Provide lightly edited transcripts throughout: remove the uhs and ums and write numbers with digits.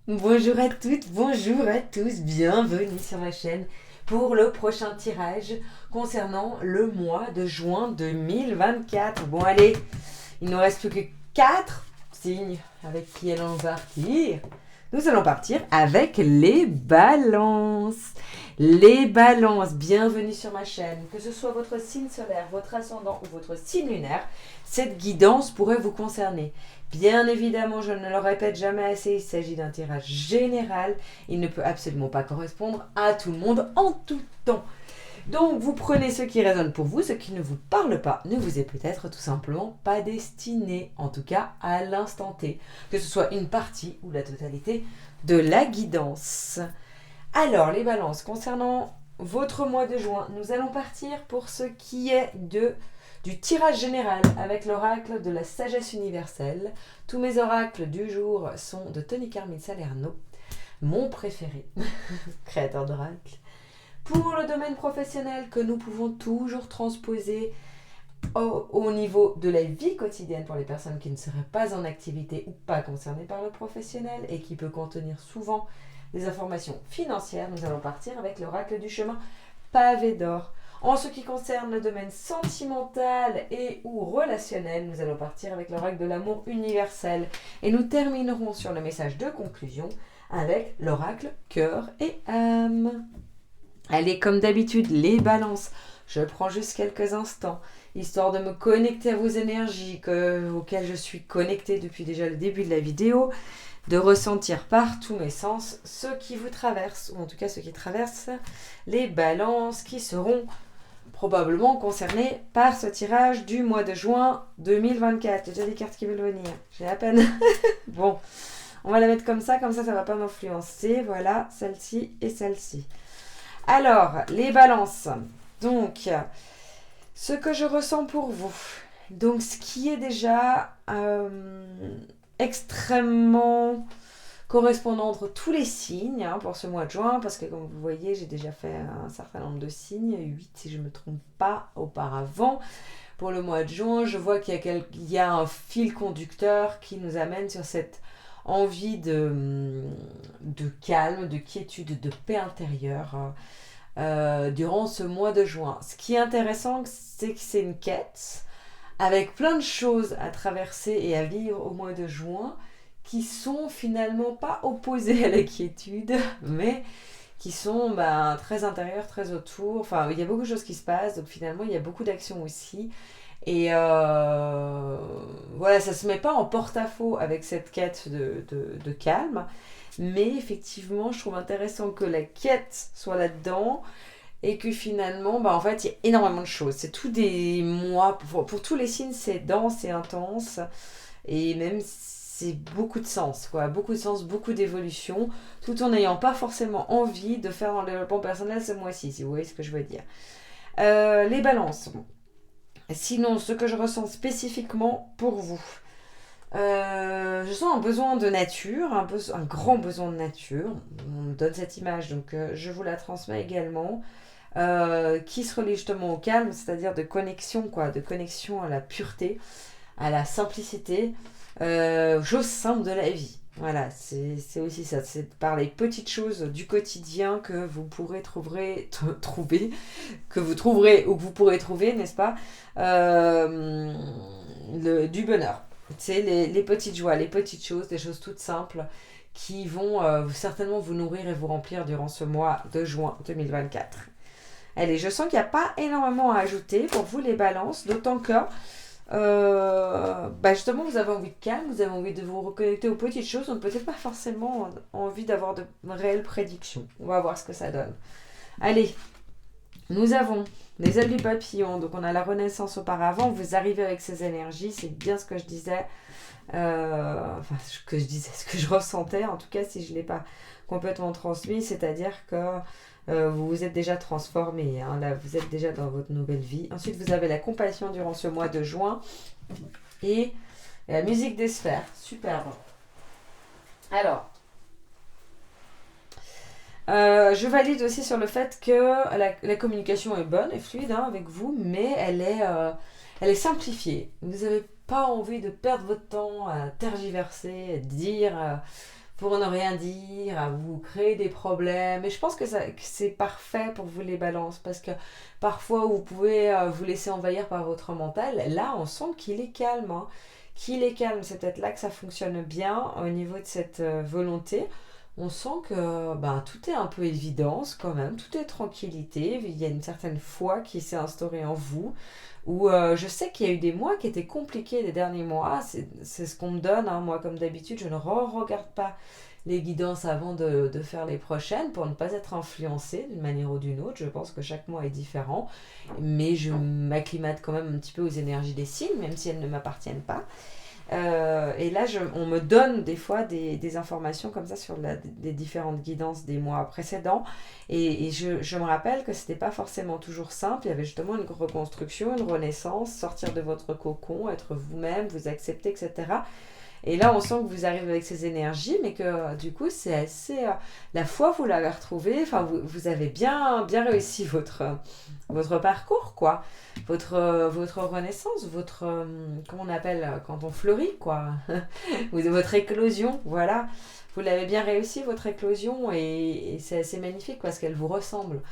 Bonjour à toutes, bonjour à tous, bienvenue sur ma chaîne pour le prochain tirage concernant le mois de juin 2024. Bon allez, il nous reste plus que 4 signes avec qui allons partir. Nous allons partir avec les balances. Les balances, bienvenue sur ma chaîne. Que ce soit votre signe solaire, votre ascendant ou votre signe lunaire, cette guidance pourrait vous concerner. Bien évidemment, je ne le répète jamais assez, il s'agit d'un tirage général. Il ne peut absolument pas correspondre à tout le monde en tout temps. Donc, vous prenez ce qui résonne pour vous, ce qui ne vous parle pas, ne vous est peut-être tout simplement pas destiné, en tout cas à l'instant T, que ce soit une partie ou la totalité de la guidance. Alors, les balances, concernant votre mois de juin, nous allons partir pour ce qui est du tirage général avec l'oracle de la sagesse universelle. Tous mes oracles du jour sont de Tony Carmine Salerno, mon préféré, créateur d'oracles. Pour le domaine professionnel que nous pouvons toujours transposer au niveau de la vie quotidienne pour les personnes qui ne seraient pas en activité ou pas concernées par le professionnel et qui peut contenir souvent des informations financières, nous allons partir avec l'oracle du chemin pavé d'or. En ce qui concerne le domaine sentimental et ou relationnel, nous allons partir avec l'oracle de l'amour universel. Et nous terminerons sur le message de conclusion avec l'oracle cœur et âme. Allez, comme d'habitude, les balances. Je prends juste quelques instants, histoire de me connecter à vos énergies auxquelles je suis connectée depuis déjà le début de la vidéo, de ressentir par tous mes sens ce qui vous traverse, ou en tout cas ce qui traverse les balances qui seront probablement concernés par ce tirage du mois de juin 2024. J'ai déjà des cartes qui veulent venir. J'ai à peine. Bon, on va la mettre comme ça ne va pas m'influencer. Voilà, celle-ci et celle-ci. Alors, les balances. Donc, ce que je ressens pour vous. Donc, ce qui est déjà extrêmement correspondant entre tous les signes pour ce mois de juin, parce que comme vous voyez, j'ai déjà fait un certain nombre de signes, 8 si je ne me trompe pas auparavant. Pour le mois de juin, je vois qu'il y a un fil conducteur qui nous amène sur cette envie de calme, de quiétude, de paix intérieure durant ce mois de juin. Ce qui est intéressant, c'est que c'est une quête avec plein de choses à traverser et à vivre au mois de juin, qui sont finalement pas opposés à la quiétude, mais qui sont très intérieures, très autour. Enfin, il y a beaucoup de choses qui se passent, donc finalement, il y a beaucoup d'actions aussi. Et voilà, ça se met pas en porte-à-faux avec cette quête de calme, mais effectivement, je trouve intéressant que la quête soit là-dedans, et que finalement, en fait, il y a énormément de choses. C'est tous des mois, pour tous les signes, c'est dense et intense, et même c'est beaucoup de sens, quoi. Beaucoup de sens, beaucoup d'évolution, tout en n'ayant pas forcément envie de faire dans le développement personnel ce mois-ci, si vous voyez ce que je veux dire. Les balances. Sinon, ce que je ressens spécifiquement pour vous. Je sens un besoin de nature, un grand besoin de nature. On me donne cette image, donc je vous la transmets également. Qui se relie justement au calme, c'est-à-dire de connexion à la pureté, à la simplicité, choses simples de la vie. Voilà, c'est aussi ça, c'est par les petites choses du quotidien que vous pourrez trouver, que vous trouverez ou que vous pourrez trouver, n'est-ce pas, du bonheur. C'est les petites joies, les petites choses, des choses toutes simples qui vont certainement vous nourrir et vous remplir durant ce mois de juin 2024. Allez, je sens qu'il n'y a pas énormément à ajouter pour vous les balances, d'autant que justement vous avez envie de calme, vous avez envie de vous reconnecter aux petites choses, donc peut-être pas forcément envie d'avoir de réelles prédictions. On va voir ce que ça donne. Allez, nous avons les ailes du papillon, donc on a la renaissance auparavant, vous arrivez avec ces énergies, c'est bien ce que je disais, ce que je ressentais, en tout cas si je ne l'ai pas complètement transmis, c'est-à-dire que vous vous êtes déjà transformé, là vous êtes déjà dans votre nouvelle vie. Ensuite vous avez la compassion durant ce mois de juin et la musique des sphères, superbe. Alors, je valide aussi sur le fait que la communication est bonne et fluide avec vous, mais elle est simplifiée. Vous n'avez pas envie de perdre votre temps à tergiverser, à dire pour ne rien dire, à vous créer des problèmes. Et je pense que c'est parfait pour vous les balances, parce que parfois vous pouvez vous laisser envahir par votre mental. Là, on sent qu'il est calme, hein. Qu'il est calme, c'est peut-être là que ça fonctionne bien au niveau de cette volonté. On sent que ben, tout est un peu évidence quand même, tout est tranquillité, il y a une certaine foi qui s'est instaurée en vous, où je sais qu'il y a eu des mois qui étaient compliqués les derniers mois, c'est ce qu'on me donne, hein. Moi comme d'habitude je ne regarde pas les guidances avant de faire les prochaines pour ne pas être influencée d'une manière ou d'une autre. Je pense que chaque mois est différent, mais je m'acclimate quand même un petit peu aux énergies des signes, même si elles ne m'appartiennent pas. Et là, on me donne des fois des informations comme ça sur des différentes guidances des mois précédents. Et je me rappelle que c'était pas forcément toujours simple. Il y avait justement une reconstruction, une renaissance, sortir de votre cocon, être vous-même, vous accepter, etc. Et là, on sent que vous arrivez avec ces énergies, mais que du coup, c'est assez. La foi, vous l'avez retrouvée. Enfin, vous avez bien réussi votre parcours, quoi. Votre renaissance, comment on appelle quand on fleurit, quoi. Votre éclosion, voilà. Vous l'avez bien réussi, votre éclosion, et c'est assez magnifique parce qu'elle vous ressemble.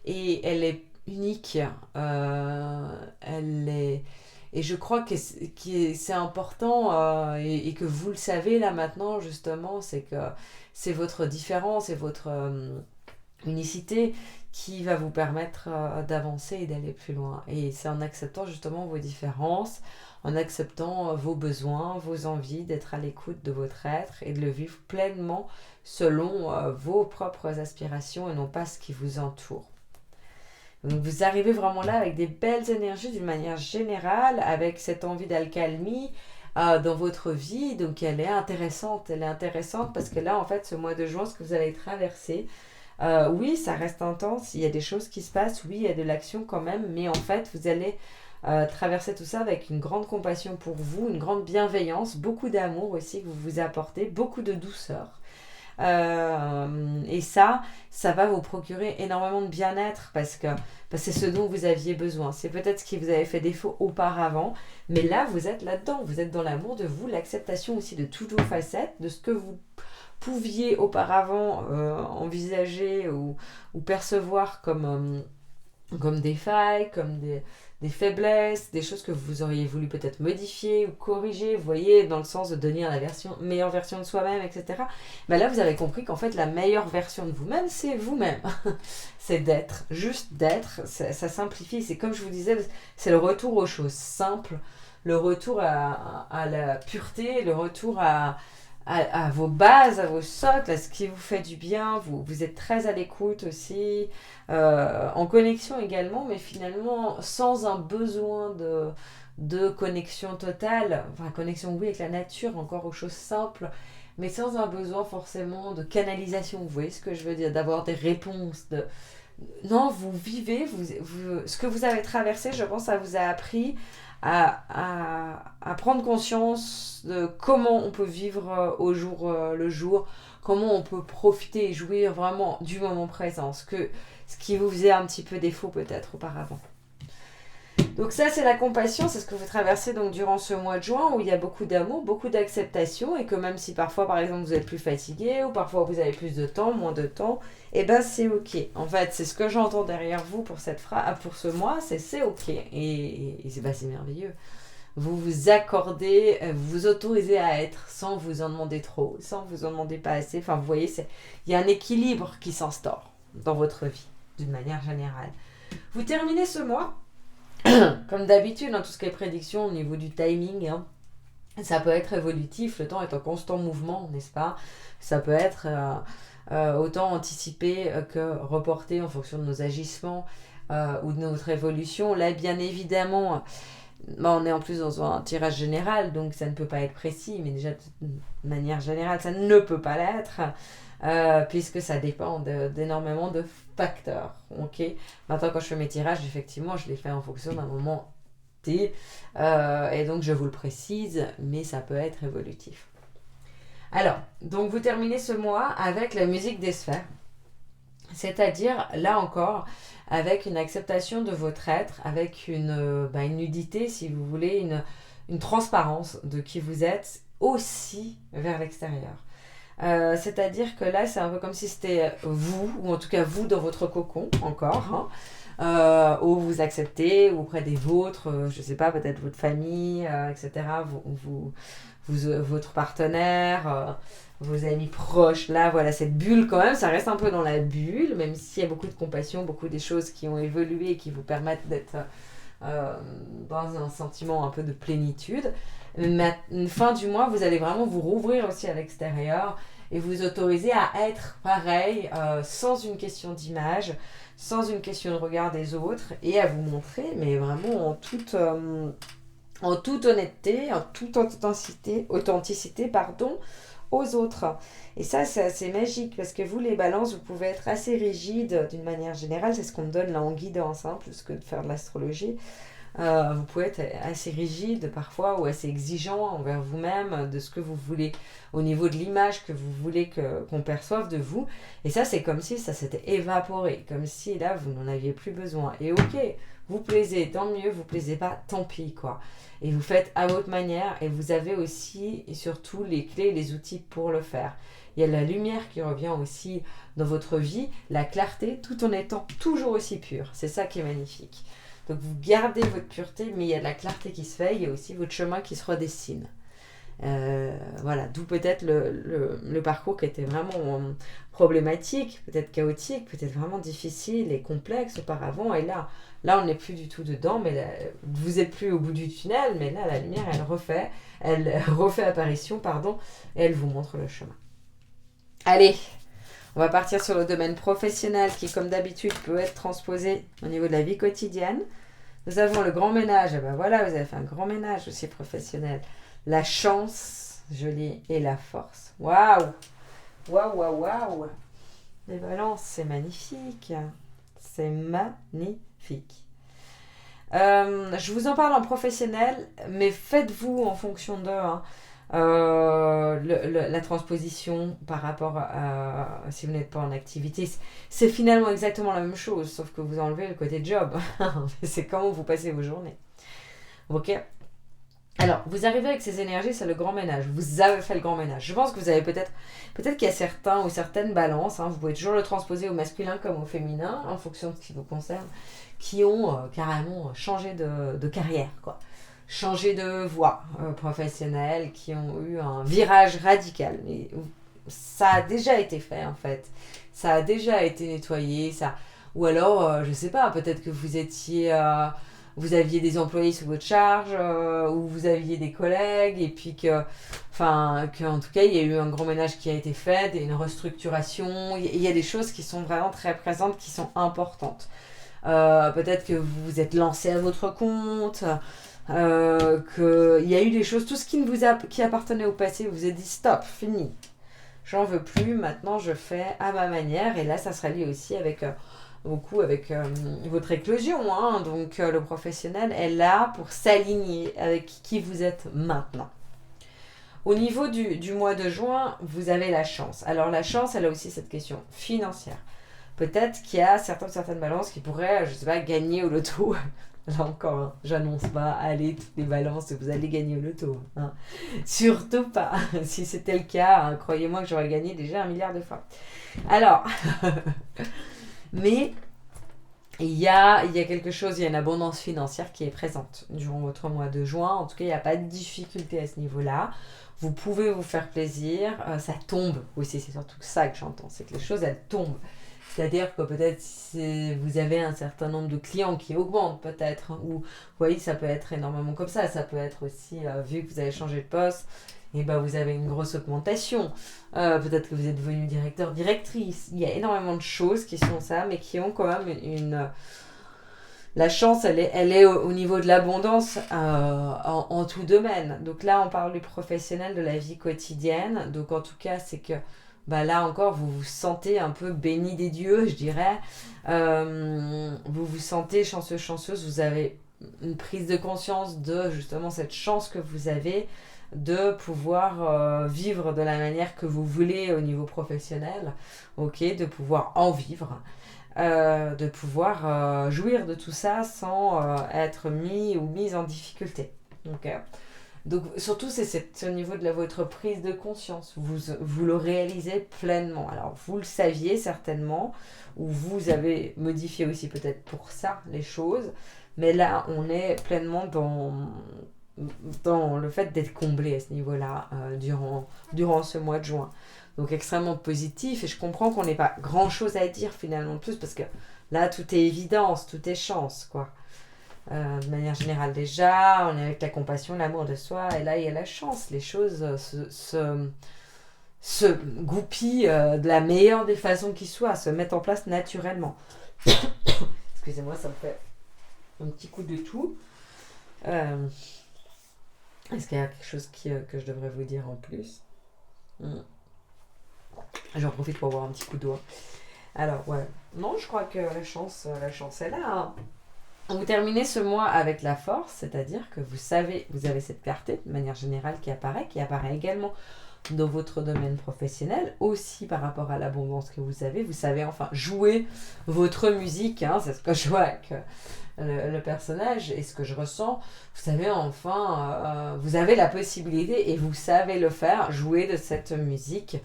Et elle est unique. Elle est. Et je crois que c'est important et que vous le savez là maintenant justement, c'est que c'est votre différence et votre unicité qui va vous permettre d'avancer et d'aller plus loin. Et c'est en acceptant justement vos différences, en acceptant vos besoins, vos envies, d'être à l'écoute de votre être et de le vivre pleinement selon vos propres aspirations et non pas ce qui vous entoure. Donc vous arrivez vraiment là avec des belles énergies d'une manière générale, avec cette envie d'alcalmie dans votre vie. Donc elle est intéressante parce que là en fait ce mois de juin, ce que vous allez traverser, oui ça reste intense, il y a des choses qui se passent, oui il y a de l'action quand même, mais en fait vous allez traverser tout ça avec une grande compassion pour vous, une grande bienveillance, beaucoup d'amour aussi que vous vous apportez, beaucoup de douceur. Et ça va vous procurer énormément de bien-être parce que c'est ce dont vous aviez besoin. C'est peut-être ce qui vous avait fait défaut auparavant, mais là vous êtes là-dedans, vous êtes dans l'amour de vous, l'acceptation aussi de toutes vos facettes, de ce que vous pouviez auparavant envisager ou percevoir comme des failles, comme des faiblesses, des choses que vous auriez voulu peut-être modifier ou corriger, vous voyez, dans le sens de devenir la meilleure version de soi-même, etc. Ben là, vous avez compris qu'en fait, la meilleure version de vous-même, c'est vous-même. C'est d'être, juste d'être, ça simplifie. C'est comme je vous disais, c'est le retour aux choses simples, le retour à la pureté, le retour à vos bases, à vos socles, à ce qui vous fait du bien. Vous êtes très à l'écoute aussi, en connexion également, mais finalement sans un besoin de connexion totale. Enfin, connexion, oui, avec la nature, encore aux choses simples, mais sans un besoin forcément de canalisation. Vous voyez ce que je veux dire? D'avoir des réponses. Non, vous vivez, ce que vous avez traversé, je pense, ça vous a appris à prendre conscience de comment on peut vivre au jour le jour, comment on peut profiter et jouir vraiment du moment présent, ce qui vous faisait un petit peu défaut peut-être auparavant. Donc ça c'est la compassion, c'est ce que vous traversez donc durant ce mois de juin où il y a beaucoup d'amour, beaucoup d'acceptation et que même si parfois par exemple vous êtes plus fatigué ou parfois vous avez plus de temps, moins de temps, et ben c'est ok. En fait c'est ce que j'entends derrière vous pour pour ce mois, c'est ok et c'est merveilleux. Vous vous accordez, vous vous autorisez à être sans vous en demander trop, sans vous en demander pas assez. Enfin vous voyez, il y a un équilibre qui s'instaure dans votre vie d'une manière générale. Vous terminez ce mois comme d'habitude, tout ce qui est prédiction au niveau du timing, hein, ça peut être évolutif, le temps est en constant mouvement, n'est-ce pas? Ça peut être autant anticipé que reporté en fonction de nos agissements ou de notre évolution. Là, bien évidemment, on est en plus dans un tirage général, donc ça ne peut pas être précis, mais déjà, de manière générale, ça ne peut pas l'être. Puisque ça dépend d'énormément de facteurs. Okay. Maintenant, quand je fais mes tirages, effectivement, je les fais en fonction d'un moment T. Et donc, je vous le précise, mais ça peut être évolutif. Alors, donc vous terminez ce mois avec la musique des sphères. C'est-à-dire, là encore, avec une acceptation de votre être, avec une nudité, si vous voulez, une transparence de qui vous êtes, aussi vers l'extérieur. C'est-à-dire que là, c'est un peu comme si c'était vous, ou en tout cas vous dans votre cocon encore, où vous acceptez auprès des vôtres, je sais pas, peut-être votre famille, etc., votre partenaire, vos amis proches. Là, voilà, cette bulle quand même, ça reste un peu dans la bulle, même s'il y a beaucoup de compassion, beaucoup des choses qui ont évolué et qui vous permettent d'être dans un sentiment un peu de plénitude. Mais fin du mois, vous allez vraiment vous rouvrir aussi à l'extérieur et vous autoriser à être pareil, sans une question d'image, sans une question de regard des autres, et à vous montrer, mais vraiment en toute honnêteté, en toute authenticité, pardon, aux autres. Et ça, c'est assez magique, parce que vous, les balances, vous pouvez être assez rigide d'une manière générale, c'est ce qu'on me donne là en guidance, plus que de faire de l'astrologie. Vous pouvez être assez rigide parfois ou assez exigeant envers vous-même de ce que vous voulez au niveau de l'image que vous voulez qu'on perçoive de vous, et ça c'est comme si ça s'était évaporé, comme si là vous n'en aviez plus besoin. Et ok, vous plaisez, tant mieux, vous plaisez pas, tant pis quoi, et vous faites à votre manière, et vous avez aussi et surtout les clés, les outils pour le faire. Il y a la lumière qui revient aussi dans votre vie, la clarté, tout en étant toujours aussi pur. C'est ça qui est magnifique. Donc vous gardez votre pureté, mais il y a de la clarté qui se fait, il y a aussi votre chemin qui se redessine. Voilà, d'où peut-être le parcours qui était vraiment problématique, peut-être chaotique, peut-être vraiment difficile et complexe auparavant. Et là on n'est plus du tout dedans, mais là, vous n'êtes plus au bout du tunnel, mais là la lumière elle refait apparition, pardon, et elle vous montre le chemin. Allez, on va partir sur le domaine professionnel qui, comme d'habitude, peut être transposé au niveau de la vie quotidienne. Nous avons le grand ménage. Et ben voilà, vous avez fait un grand ménage aussi professionnel. La chance, jolie, et la force. Waouh! Waouh, waouh, waouh! Les balances, c'est magnifique. C'est magnifique. Je vous en parle en professionnel, mais faites-vous en fonction d'eux. La transposition par rapport à si vous n'êtes pas en activité, c'est finalement exactement la même chose, sauf que vous enlevez le côté job. C'est comment vous passez vos journées. Ok. Alors, vous arrivez avec ces énergies, c'est le grand ménage. Vous avez fait le grand ménage. Je pense que vous avez peut-être qu'il y a certains ou certaines balances, vous pouvez toujours le transposer au masculin comme au féminin, en fonction de ce qui vous concerne, qui ont carrément changé de carrière, quoi. Changé de voie professionnelle, qui ont eu un virage radical. Mais ça a déjà été fait, en fait. Ça a déjà été nettoyé, ça. Ou alors, je sais pas, peut-être que vous étiez... vous aviez des employés sous votre charge, ou vous aviez des collègues, et puis en tout cas, il y a eu un grand ménage qui a été fait, une restructuration. Il y a des choses qui sont vraiment très présentes, qui sont importantes. Peut-être que vous vous êtes lancé à votre compte, qu'il y a eu des choses, tout ce qui appartenait au passé, vous vous êtes dit stop, fini. J'en veux plus, maintenant je fais à ma manière, et là ça sera lié aussi avec... beaucoup avec votre éclosion, donc le professionnel est là pour s'aligner avec qui vous êtes maintenant. Au niveau du mois de juin, vous avez la chance. Alors la chance, elle a aussi cette question financière. Peut-être qu'il y a certaines balances qui pourraient, je sais pas, gagner au loto. Là encore, j'annonce pas, allez, toutes les balances, vous allez gagner au loto. Surtout pas. Si c'était le cas, croyez-moi que j'aurais gagné déjà 1 milliard de fois. Alors... Mais il y a quelque chose, il y a une abondance financière qui est présente durant votre mois de juin. En tout cas, il n'y a pas de difficulté à ce niveau-là. Vous pouvez vous faire plaisir. Ça tombe aussi, c'est surtout ça que j'entends. C'est que les choses, elles tombent. C'est-à-dire que peut-être si vous avez un certain nombre de clients qui augmentent peut-être. Ou vous voyez, ça peut être énormément comme ça. Ça peut être aussi, vu que vous avez changé de poste, et vous avez une grosse augmentation. Peut-être que vous êtes devenu directeur, directrice. Il y a énormément de choses qui sont ça, mais qui ont quand même la chance, elle est au niveau de l'abondance en tout domaine. Donc là, on parle du professionnel, de la vie quotidienne. Donc en tout cas, c'est que là encore, vous vous sentez un peu béni des dieux, je dirais. Vous vous sentez chanceux, chanceuse. Vous avez une prise de conscience de justement cette chance que vous avez de pouvoir vivre de la manière que vous voulez au niveau professionnel, de pouvoir en vivre, de pouvoir jouir de tout ça sans être mis ou mise en difficulté. Donc Donc surtout, c'est au niveau de votre prise de conscience. Vous le réalisez pleinement. Alors vous le saviez certainement, ou vous avez modifié aussi peut-être pour ça les choses, mais là on est pleinement dans le fait d'être comblé à ce niveau-là durant ce mois de juin. Donc extrêmement positif, et je comprends qu'on n'ait pas grand-chose à dire finalement de plus, parce que là tout est évidence, tout est chance, quoi. De manière générale déjà, on est avec la compassion, l'amour de soi, et là il y a la chance, les choses se goupillent de la meilleure des façons qui soient, se mettent en place naturellement. Excusez-moi, ça me fait un petit coup de toux. Est-ce qu'il y a quelque chose que je devrais vous dire en plus? J'en profite pour avoir un petit coup de doigt. Alors, ouais. Non, je crois que la chance est là, hein. Vous terminez ce mois avec la force, c'est-à-dire que vous avez cette clarté de manière générale qui apparaît également dans votre domaine professionnel, aussi par rapport à l'abondance que vous avez. Vous savez enfin jouer votre musique, hein, c'est ce que je vois avec le personnage et ce que je ressens. Vous savez enfin, vous avez la possibilité et vous savez le faire, jouer de cette musique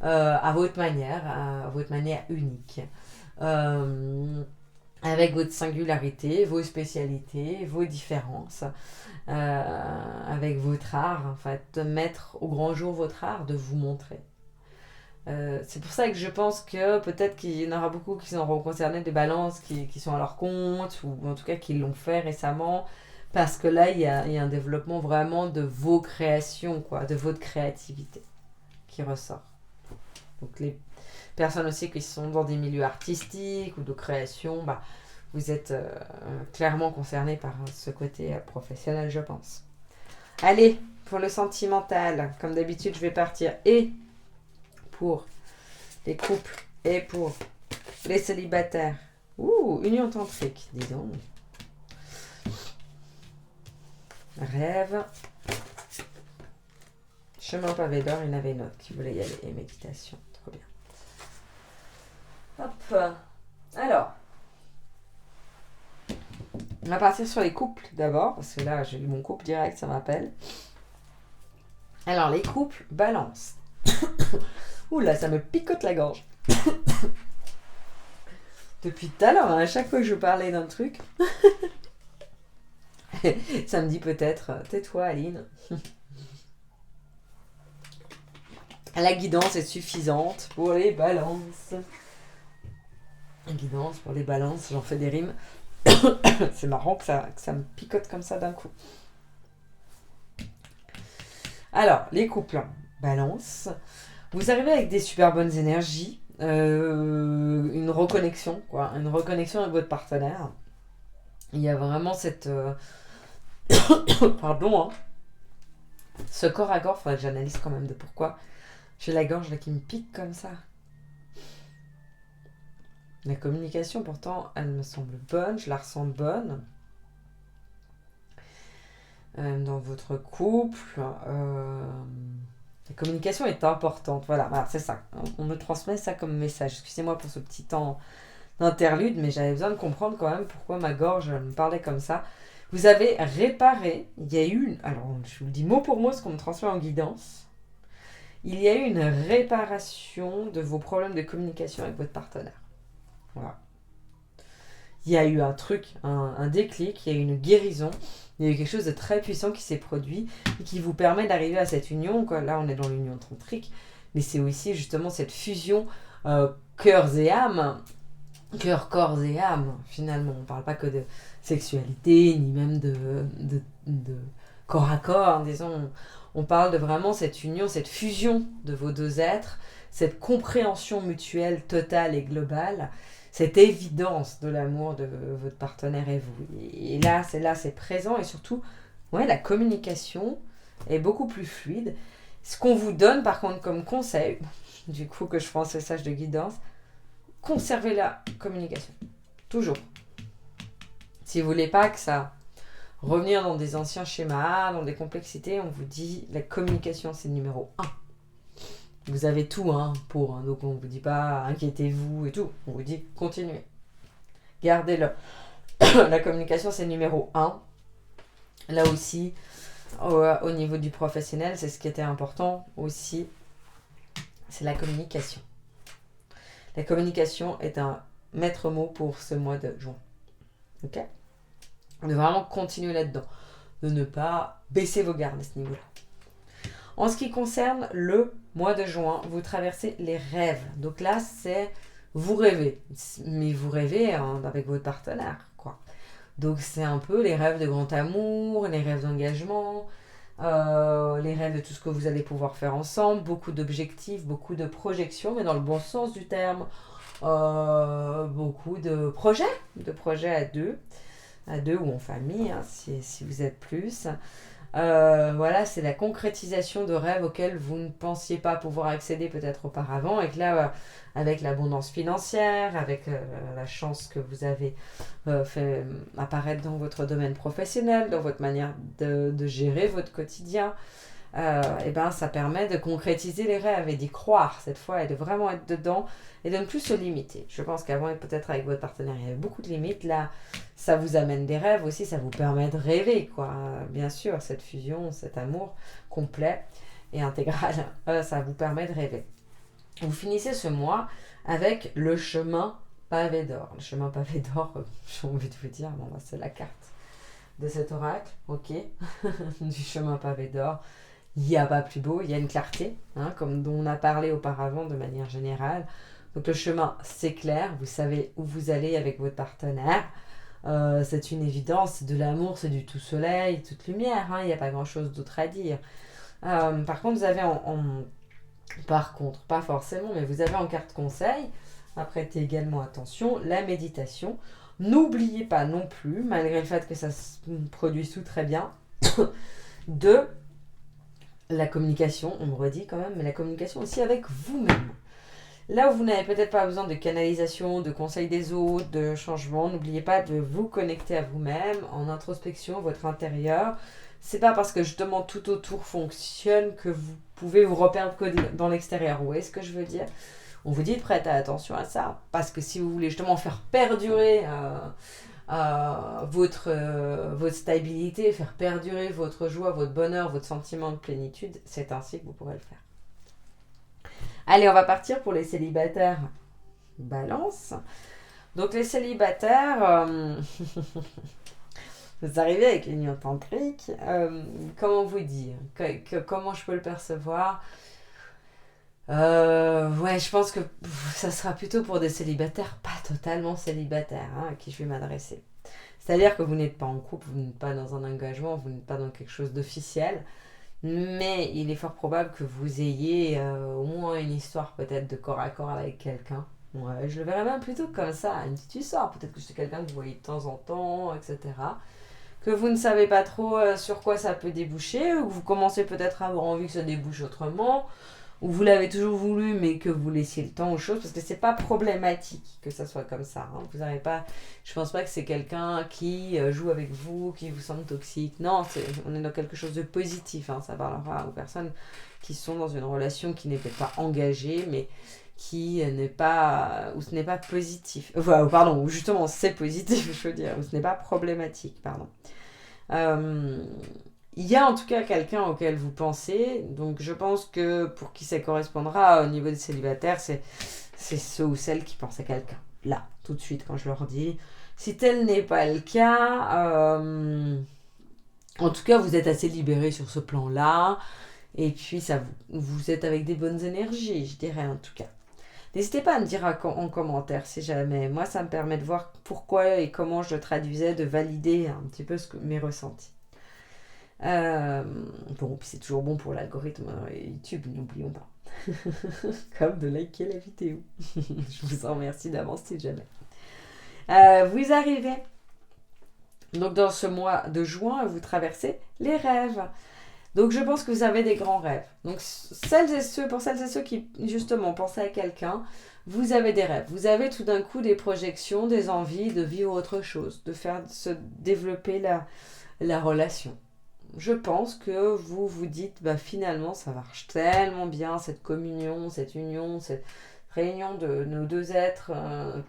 à votre manière unique. Avec votre singularité, vos spécialités, vos différences, avec votre art, en fait, de mettre au grand jour votre art, de vous montrer. C'est pour ça que je pense que peut-être qu'il y en aura beaucoup qui seront concernés des balances qui sont à leur compte, ou en tout cas qui l'ont fait récemment, parce que là, il y a un développement vraiment de vos créations, quoi, de votre créativité qui ressort. Donc les personnes aussi qui sont dans des milieux artistiques ou de création, bah, vous êtes clairement concernés par ce côté professionnel, je pense. Allez, pour le sentimental, comme d'habitude, je vais partir et pour les couples et pour les célibataires. Ouh, union tantrique, dis donc. Rêve. Chemin pavé d'or, il y en avait une autre qui voulait y aller. Et méditation, trop bien. Hop. Alors, on va partir sur les couples d'abord, parce que là, j'ai eu mon couple direct, ça m'appelle. Alors, les couples, balance. Ouh là, ça me picote la gorge. Depuis tout à l'heure, hein, à chaque fois que je parlais d'un truc, ça me dit peut-être, tais-toi Aline. La guidance est suffisante pour les balances. La guidance pour les balances, j'en fais des rimes. C'est marrant que ça me picote comme ça d'un coup. Alors, les couples, balance. Vous arrivez avec des super bonnes énergies, une reconnexion avec votre partenaire. Il y a vraiment cette... Pardon, hein. Ce corps à corps, il faudrait que j'analyse quand même de pourquoi j'ai la gorge là qui me pique comme ça. La communication, pourtant, elle me semble bonne, je la ressens bonne. Dans votre couple, la communication est importante. Voilà, c'est ça. On me transmet ça comme message. Excusez-moi pour ce petit temps d'interlude, mais j'avais besoin de comprendre quand même pourquoi ma gorge me parlait comme ça. Vous avez réparé, il y a eu, alors je vous le dis mot pour mot ce qu'on me transmet en guidance, il y a eu une réparation de vos problèmes de communication avec votre partenaire. Voilà. Il y a eu un truc, un déclic, il y a eu une guérison, il y a eu quelque chose de très puissant qui s'est produit et qui vous permet d'arriver à cette union, quoi. Là on est dans l'union tantrique, mais c'est aussi justement cette fusion cœurs et âme, cœur, corps et âme, finalement. On ne parle pas que de sexualité, ni même de corps à corps, disons. On parle de vraiment cette union, cette fusion de vos deux êtres, cette compréhension mutuelle totale et globale, cette évidence de l'amour de votre partenaire et vous. Et là, c'est présent, et surtout, ouais, la communication est beaucoup plus fluide. Ce qu'on vous donne, par contre, comme conseil, du coup, que je pense message de guidance, conservez la communication. Toujours. Si vous voulez pas que ça revenir dans des anciens schémas, dans des complexités, on vous dit la communication, c'est le numéro 1. Vous avez tout pour, donc on ne vous dit pas inquiétez-vous et tout. On vous dit continuez. Gardez-le. La communication, c'est le numéro 1. Là aussi, au niveau du professionnel, c'est ce qui était important aussi, c'est la communication. La communication est un maître mot pour ce mois de juin. Ok ? De vraiment continuer là-dedans. De ne pas baisser vos gardes à ce niveau-là. En ce qui concerne le mois de juin, vous traversez les rêves. Donc là, c'est vous rêvez. Mais vous rêvez avec votre partenaire, quoi. Donc c'est un peu les rêves de grand amour, les rêves d'engagement, les rêves de tout ce que vous allez pouvoir faire ensemble, beaucoup d'objectifs, beaucoup de projections, mais dans le bon sens du terme, beaucoup de projets à deux ou en famille, hein, si vous êtes plus. Voilà, c'est la concrétisation de rêves auxquels vous ne pensiez pas pouvoir accéder peut-être auparavant, et que là, avec l'abondance financière, avec la chance que vous avez fait apparaître dans votre domaine professionnel, dans votre manière de gérer votre quotidien, et ben ça permet de concrétiser les rêves et d'y croire cette fois et de vraiment être dedans et de ne plus se limiter. Je pense qu'avant, peut-être avec votre partenaire, il y avait beaucoup de limites. Là, ça vous amène des rêves aussi, ça vous permet de rêver, quoi. Bien sûr, cette fusion, cet amour complet et intégral, ça vous permet de rêver. Vous finissez ce mois avec le chemin pavé d'or. Le chemin pavé d'or, j'ai envie de vous dire, bon, bah, c'est la carte de cet oracle, ok, du chemin pavé d'or. Il n'y a pas plus beau, il y a une clarté, hein, comme dont on a parlé auparavant de manière générale. Donc le chemin, c'est clair, vous savez où vous allez avec votre partenaire. C'est une évidence, c'est de l'amour, c'est du tout soleil, toute lumière, hein, il n'y a pas grand-chose d'autre à dire. Par contre, vous avez par contre, pas forcément, mais vous avez en carte conseil, prêtez également attention, la méditation. N'oubliez pas non plus, malgré le fait que ça se produise tout très bien, de la communication, on me redit quand même, mais la communication aussi avec vous-même. Là où vous n'avez peut-être pas besoin de canalisation, de conseils des autres, de changement, n'oubliez pas de vous connecter à vous-même en introspection, votre intérieur. C'est pas parce que justement tout autour fonctionne que vous pouvez vous reperdre que dans l'extérieur. Vous voyez ce que je veux dire ? On vous dit de prêter attention à ça, parce que si vous voulez justement faire perdurer votre stabilité, faire perdurer votre joie, votre bonheur, votre sentiment de plénitude, c'est ainsi que vous pourrez le faire. Allez, on va partir pour les célibataires Balance. Donc les célibataires, vous arrivez avec l'union tantrique. Comment vous dire comment je peux le percevoir ? Ouais, je pense que ça sera plutôt pour des célibataires pas totalement célibataires, hein, à qui je vais m'adresser. C'est-à-dire que vous n'êtes pas en couple, vous n'êtes pas dans un engagement, vous n'êtes pas dans quelque chose d'officiel, mais il est fort probable que vous ayez au moins une histoire peut-être de corps à corps avec quelqu'un. Ouais, je le verrais même plutôt comme ça, une petite histoire. Peut-être que c'est quelqu'un que vous voyez de temps en temps, etc. Que vous ne savez pas trop sur quoi ça peut déboucher, ou que vous commencez peut-être à avoir envie que ça débouche autrement, ou vous l'avez toujours voulu mais que vous laissiez le temps aux choses, parce que c'est pas problématique que ça soit comme ça, hein. Vous n'avez pas, je pense pas que c'est quelqu'un qui joue avec vous, qui vous semble toxique. Non, on est dans quelque chose de positif, hein. Ça parlera aux personnes qui sont dans une relation qui n'est peut-être pas engagée, mais qui n'est pas, où ce n'est pas positif, enfin, pardon, où justement c'est positif, je veux dire, où ce n'est pas problématique, pardon. Il y a en tout cas quelqu'un auquel vous pensez, donc je pense que pour qui ça correspondra au niveau des célibataires, c'est ceux ou celles qui pensent à quelqu'un. Là, tout de suite, quand je leur dis. Si tel n'est pas le cas, en tout cas, vous êtes assez libérés sur ce plan-là, et puis ça vous êtes avec des bonnes énergies, je dirais en tout cas. N'hésitez pas à me dire en commentaire si jamais. Moi, ça me permet de voir pourquoi et comment je le traduisais, de valider un petit peu mes ressentis. Bon, puis c'est toujours bon pour l'algorithme YouTube, n'oublions pas. Comme de liker la vidéo. Je vous en remercie d'avance si jamais. Vous arrivez donc dans ce mois de juin, vous traversez les rêves. Donc je pense que vous avez des grands rêves. Donc pour celles et ceux qui justement pensaient à quelqu'un, vous avez des rêves. Vous avez tout d'un coup des projections, des envies de vivre autre chose, de faire se développer la relation. Je pense que vous vous dites, bah finalement ça marche tellement bien, cette communion, cette union, cette réunion de nos deux êtres,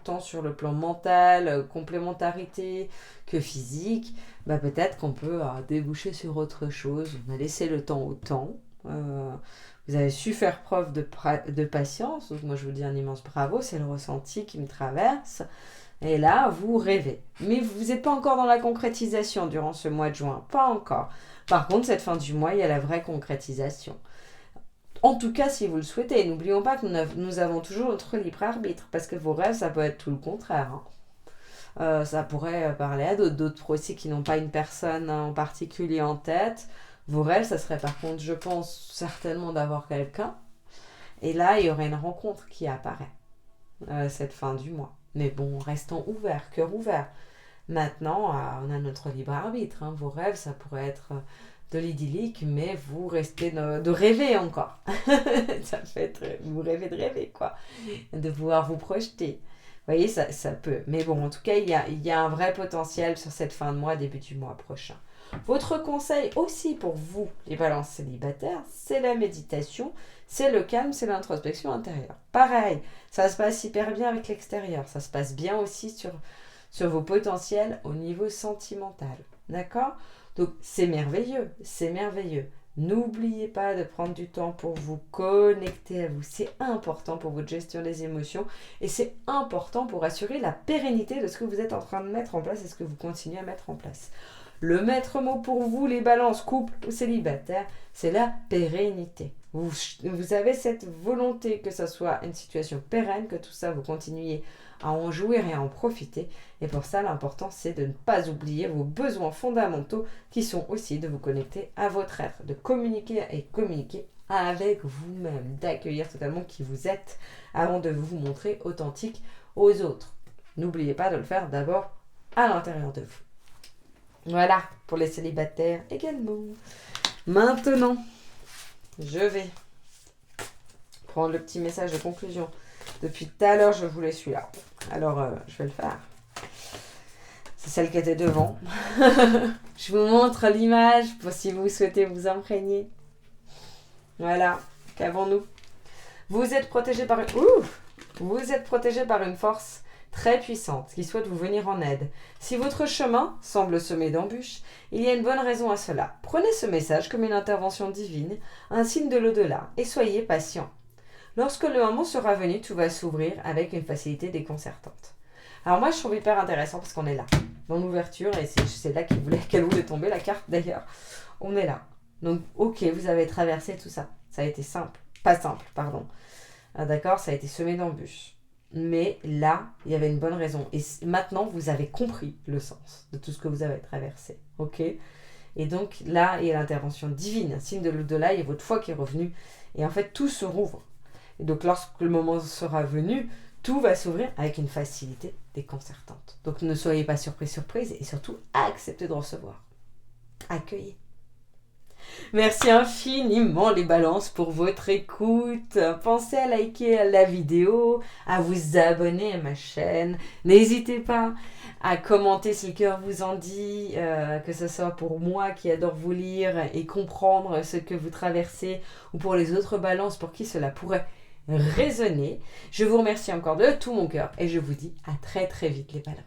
tant sur le plan mental, complémentarité que physique, bah peut-être qu'on peut déboucher sur autre chose. On a laissé le temps au temps. Vous avez su faire preuve de patience. Donc moi, je vous dis un immense bravo. C'est le ressenti qui me traverse. Et là, vous rêvez. Mais vous n'êtes pas encore dans la concrétisation durant ce mois de juin. Pas encore. Par contre, cette fin du mois, il y a la vraie concrétisation. En tout cas, si vous le souhaitez. N'oublions pas que nous avons toujours notre libre arbitre. Parce que vos rêves, ça peut être tout le contraire. Ça pourrait parler à d'autres aussi qui n'ont pas une personne en particulier en tête. Vos rêves, ça serait par contre, je pense, certainement d'avoir quelqu'un. Et là, il y aurait une rencontre qui apparaît cette fin du mois. Mais bon, restons ouverts, cœur ouvert. Maintenant, on a notre libre arbitre. Vos rêves, ça pourrait être de l'idyllique, mais vous restez de rêver encore. Ça fait être, vous rêvez de rêver, quoi. De pouvoir vous projeter. Vous voyez, ça peut. Mais bon, en tout cas, il y a un vrai potentiel sur cette fin de mois, début du mois prochain. Votre conseil aussi pour vous, les balances célibataires, c'est la méditation, c'est le calme, c'est l'introspection intérieure. Pareil, ça se passe hyper bien avec l'extérieur, ça se passe bien aussi sur vos potentiels au niveau sentimental. D'accord ? Donc c'est merveilleux, c'est merveilleux. N'oubliez pas de prendre du temps pour vous connecter à vous. C'est important pour votre gestion des émotions et c'est important pour assurer la pérennité de ce que vous êtes en train de mettre en place et ce que vous continuez à mettre en place. Le maître mot pour vous, les balances, couple ou célibataires, c'est la pérennité. Vous avez cette volonté que ça soit une situation pérenne, que tout ça, vous continuiez à en jouir et à en profiter. Et pour ça, l'important, c'est de ne pas oublier vos besoins fondamentaux qui sont aussi de vous connecter à votre être, de communiquer avec vous-même, d'accueillir totalement qui vous êtes avant de vous montrer authentique aux autres. N'oubliez pas de le faire d'abord à l'intérieur de vous. Voilà, pour les célibataires également. Maintenant, je vais prendre le petit message de conclusion. Depuis tout à l'heure, je voulais celui-là. Alors, je vais le faire. C'est celle qui était devant. Je vous montre l'image pour si vous souhaitez vous imprégner. Voilà, qu'avons-nous ? Vous êtes protégé par une force très puissante qui souhaite vous venir en aide. Si votre chemin semble semé d'embûches, il y a une bonne raison à cela. Prenez ce message comme une intervention divine, un signe de l'au-delà, et soyez patient. Lorsque le moment sera venu, tout va s'ouvrir avec une facilité déconcertante. Alors moi, je trouve hyper intéressant parce qu'on est là, dans l'ouverture, et c'est là qu'elle voulait tomber, la carte d'ailleurs. On est là. Donc, ok, vous avez traversé tout ça. Ça a été d'accord, ça a été semé d'embûches. Mais là, il y avait une bonne raison. Et maintenant, vous avez compris le sens de tout ce que vous avez traversé. Ok ? Et donc, là, il y a l'intervention divine, un signe de l'au-delà, il y a votre foi qui est revenue. Et en fait, tout se rouvre. Et donc, lorsque le moment sera venu, tout va s'ouvrir avec une facilité déconcertante. Donc, ne soyez pas surprise, et surtout, acceptez de recevoir. Accueillez. Merci infiniment les balances pour votre écoute. Pensez à liker la vidéo, à vous abonner à ma chaîne. N'hésitez pas à commenter si le cœur vous en dit, que ce soit pour moi qui adore vous lire et comprendre ce que vous traversez, ou pour les autres balances pour qui cela pourrait résonner. Je vous remercie encore de tout mon cœur et je vous dis à très très vite les balances.